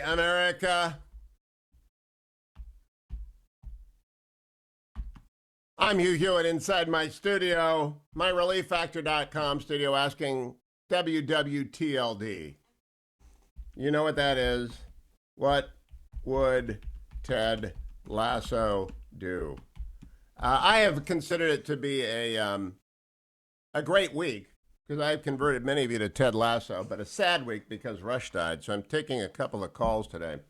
America. I'm Hugh Hewitt inside my studio, myrelieffactor.com studio, asking WWTLD. You know what that is? What would Ted Lasso do? I have considered it to be a great week because I've converted many of you to Ted Lasso, but a sad week because Rush died. So I'm taking a couple of calls today.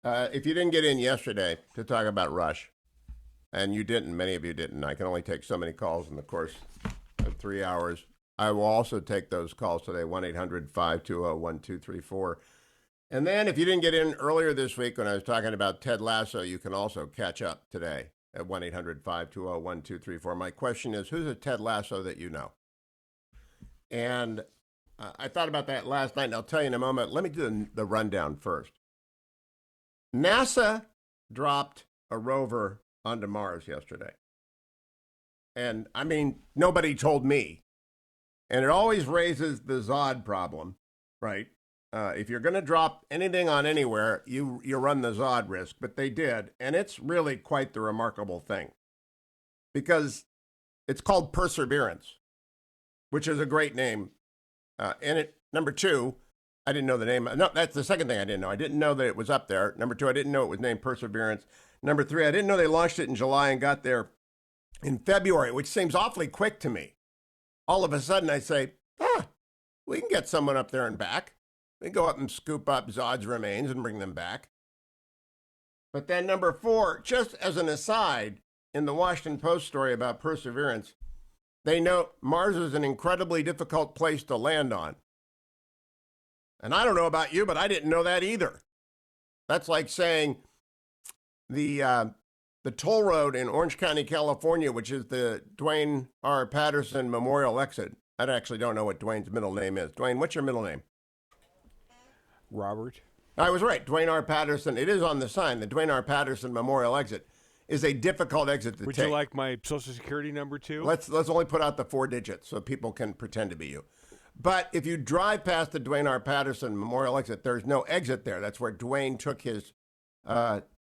If you didn't get in yesterday to talk about Rush, and you didn't, many of you didn't, I can only take so many calls in the course of 3 hours. I will also take those calls today, 1-800-520-1234. And then if you didn't get in earlier this week when I was talking about Ted Lasso, you can also catch up today at 1-800-520-1234. My question is, who's a Ted Lasso that you know? And I thought about that last night, and I'll tell you in a moment. Let me do the rundown first. NASA dropped a rover onto Mars yesterday. And, I mean, nobody told me. And it always raises the Zod problem, right? If you're going to drop anything on anywhere, you run the Zod risk. But they did, and it's really quite the remarkable thing. Because it's called Perseverance, which is a great name. Number two, I didn't know the name. No, that's the second thing I didn't know. I didn't know that it was up there. Number two, I didn't know it was named Perseverance. Number three, I didn't know they launched it in July and got there in February, which seems awfully quick to me. All of a sudden, I say, we can get someone up there and back. We can go up and scoop up Zod's remains and bring them back. But then number four, just as an aside, in the Washington Post story about Perseverance, they note Mars is an incredibly difficult place to land on. And I don't know about you, but I didn't know that either. That's like saying the toll road in Orange County, California, which is the Dwayne R. Patterson Memorial Exit. I actually don't know what Dwayne's middle name is. Dwayne, what's your middle name? Robert. I was right. Dwayne R. Patterson. It is on the sign. The Dwayne R. Patterson Memorial Exit is a difficult exit to Would take. you like my Social Security number too? Let's only put out the 4 digits so people can pretend to be you. But if you drive past the Dwayne R. Patterson Memorial Exit, there's no exit there. That's where Dwayne took his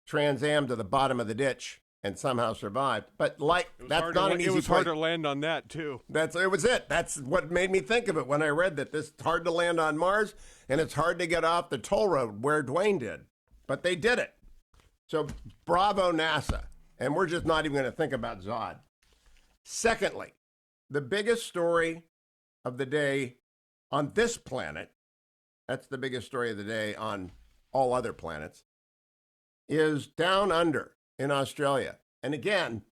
Trans Am to the bottom of the ditch and somehow survived. But that's not an easy place. It was hard to land on that too. It was it. That's what made me think of it when I read that this is hard to land on Mars and it's hard to get off the toll road where Dwayne did. But they did it. So bravo, NASA. And we're just not even going to think about Zod. Secondly, the biggest story of the day on this planet, that's the biggest story of the day on all other planets, is down under in Australia. And again,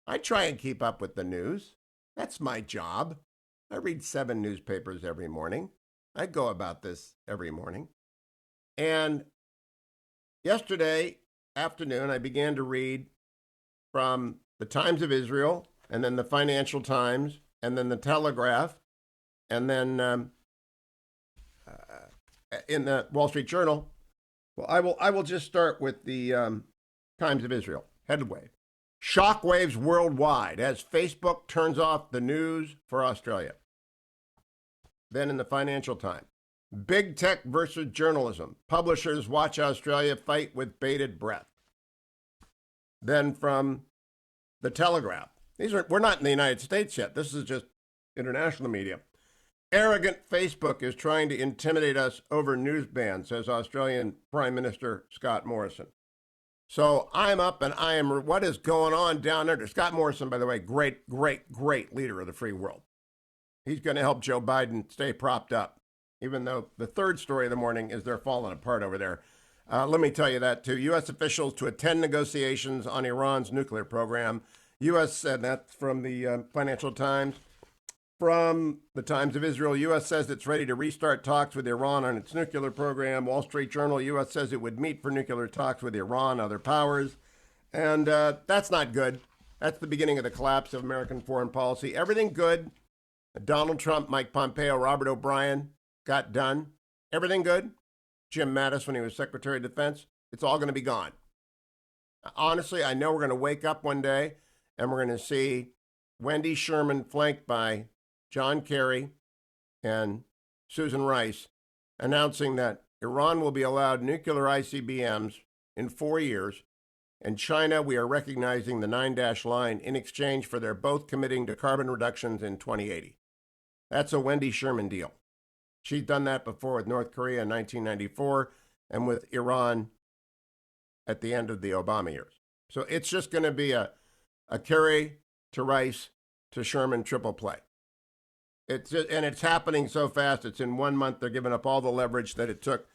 I try and keep up with the news. That's my job. I read 7 newspapers every morning. I go about this every morning. And yesterday afternoon, I began to read from the Times of Israel, and then the Financial Times, and then the Telegraph, and then in the Wall Street Journal. Well, I will just start with the Times of Israel. Headway. Shockwaves worldwide as Facebook turns off the news for Australia. Then in the Financial Times. Big tech versus journalism. Publishers watch Australia fight with bated breath. Then from the Telegraph. We're not in the United States yet. This is just international media. Arrogant Facebook is trying to intimidate us over news ban, says Australian Prime Minister Scott Morrison. So I'm up and what is going on down under? Scott Morrison, by the way, great leader of the free world. He's going to help Joe Biden stay propped up, even though the third story of the morning is they're falling apart over there. Let me tell you that, too. U.S. officials to attend negotiations on Iran's nuclear program. U.S. said that's from the Financial Times. From the Times of Israel, U.S. says it's ready to restart talks with Iran on its nuclear program. Wall Street Journal, U.S. says it would meet for nuclear talks with Iran, other powers. And that's not good. That's the beginning of the collapse of American foreign policy. Everything good. Donald Trump, Mike Pompeo, Robert O'Brien got done. Everything good. Jim Mattis when he was Secretary of Defense. It's all going to be gone. Honestly, I know we're going to wake up one day and we're going to see Wendy Sherman flanked by John Kerry and Susan Rice announcing that Iran will be allowed nuclear ICBMs in 4 years. And China, we are recognizing the 9-dash line in exchange for their both committing to carbon reductions in 2080. That's a Wendy Sherman deal. She's done that before with North Korea in 1994 and with Iran at the end of the Obama years. So it's just going to be a Kerry to Rice to Sherman triple play. It's happening so fast. It's in 1 month. They're giving up all the leverage that it took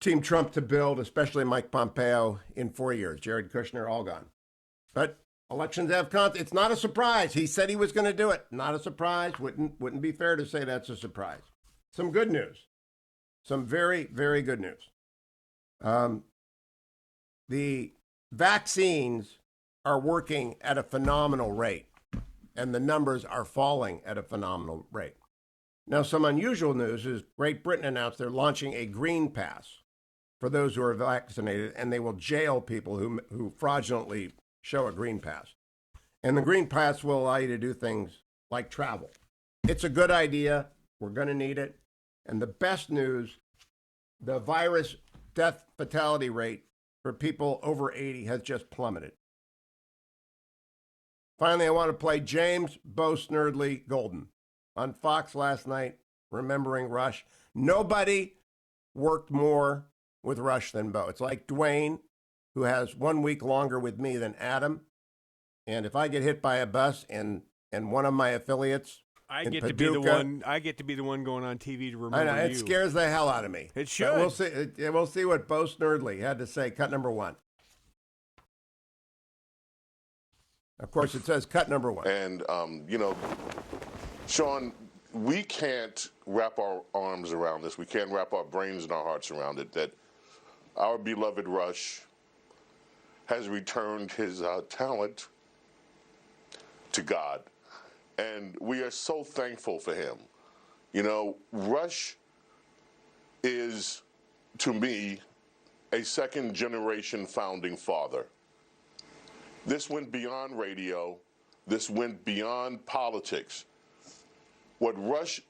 Team Trump to build, especially Mike Pompeo, in 4 years. Jared Kushner, all gone. But elections have it's not a surprise. He said he was going to do it. Not a surprise. Wouldn't be fair to say that's a surprise. Some good news. Some very, very good news. The vaccines are working at a phenomenal rate, and the numbers are falling at a phenomenal rate. Now, some unusual news is Great Britain announced they're launching a green pass for those who are vaccinated, and they will jail people who fraudulently show a green pass. And the green pass will allow you to do things like travel. It's a good idea. We're going to need it. And the best news, the virus death fatality rate for people over 80 has just plummeted. Finally, I want to play James Bo Snerdley Golden on Fox last night, remembering Rush. Nobody worked more with Rush than Bo. It's like Dwayne, who has 1 week longer with me than Adam. And if I get hit by a bus and one of my affiliates, I get to be the one going on TV to remember you. It scares the hell out of me. It should. But we'll see what Bo Snerdley had to say. Cut number 1. Of course, it says cut number 1. And Sean, we can't wrap our arms around this. We can't wrap our brains and our hearts around it. That our beloved Rush has returned his talent to God. And we are so thankful for him. You know, Rush is, to me, a second-generation founding father. This went beyond radio. This went beyond politics. What Rush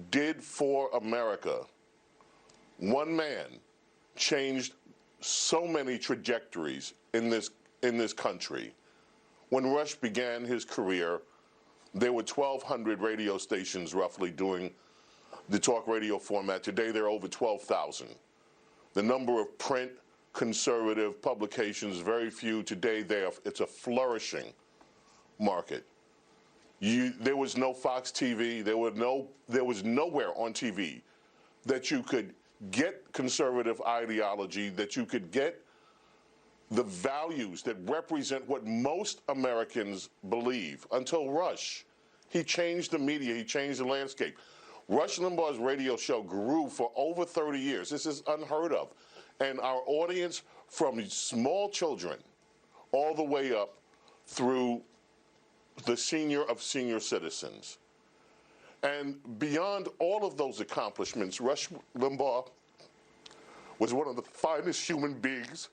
did for America, one man changed so many trajectories in this country. When Rush began his career, there were 1,200 radio stations roughly doing the talk radio format. Today, there are over 12,000. The number of print conservative publications, very few. Today, it's a flourishing market. There was no Fox TV. There was nowhere on TV that you could get conservative ideology, that you could get the values that represent what most Americans believe until Rush. He changed the media. He changed the landscape. Rush Limbaugh's radio show grew for over 30 years. This is unheard of. And our audience, from small children all the way up through the senior of senior citizens. And beyond all of those accomplishments, Rush Limbaugh was one of the finest human beings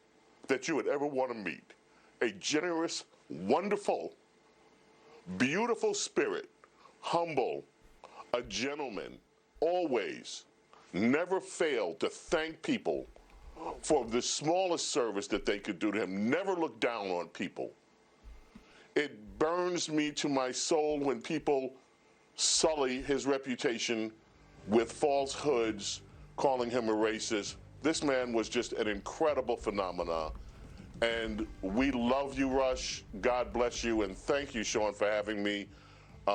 that you would ever want to meet. A generous, wonderful, beautiful spirit, humble, a gentleman, always, never failed to thank people for the smallest service that they could do to him, never looked down on people. It burns me to my soul when people sully his reputation with falsehoods, calling him a racist. This man was just an incredible phenomenon. And we love you, Rush. God bless you. And thank you, Sean, for having me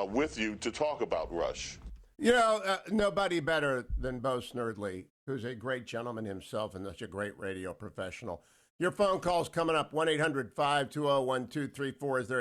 with you to talk about Rush. You know, nobody better than Bo Snerdley, who's a great gentleman himself and such a great radio professional. Your phone call's coming up, 1-800-520-1234. Is there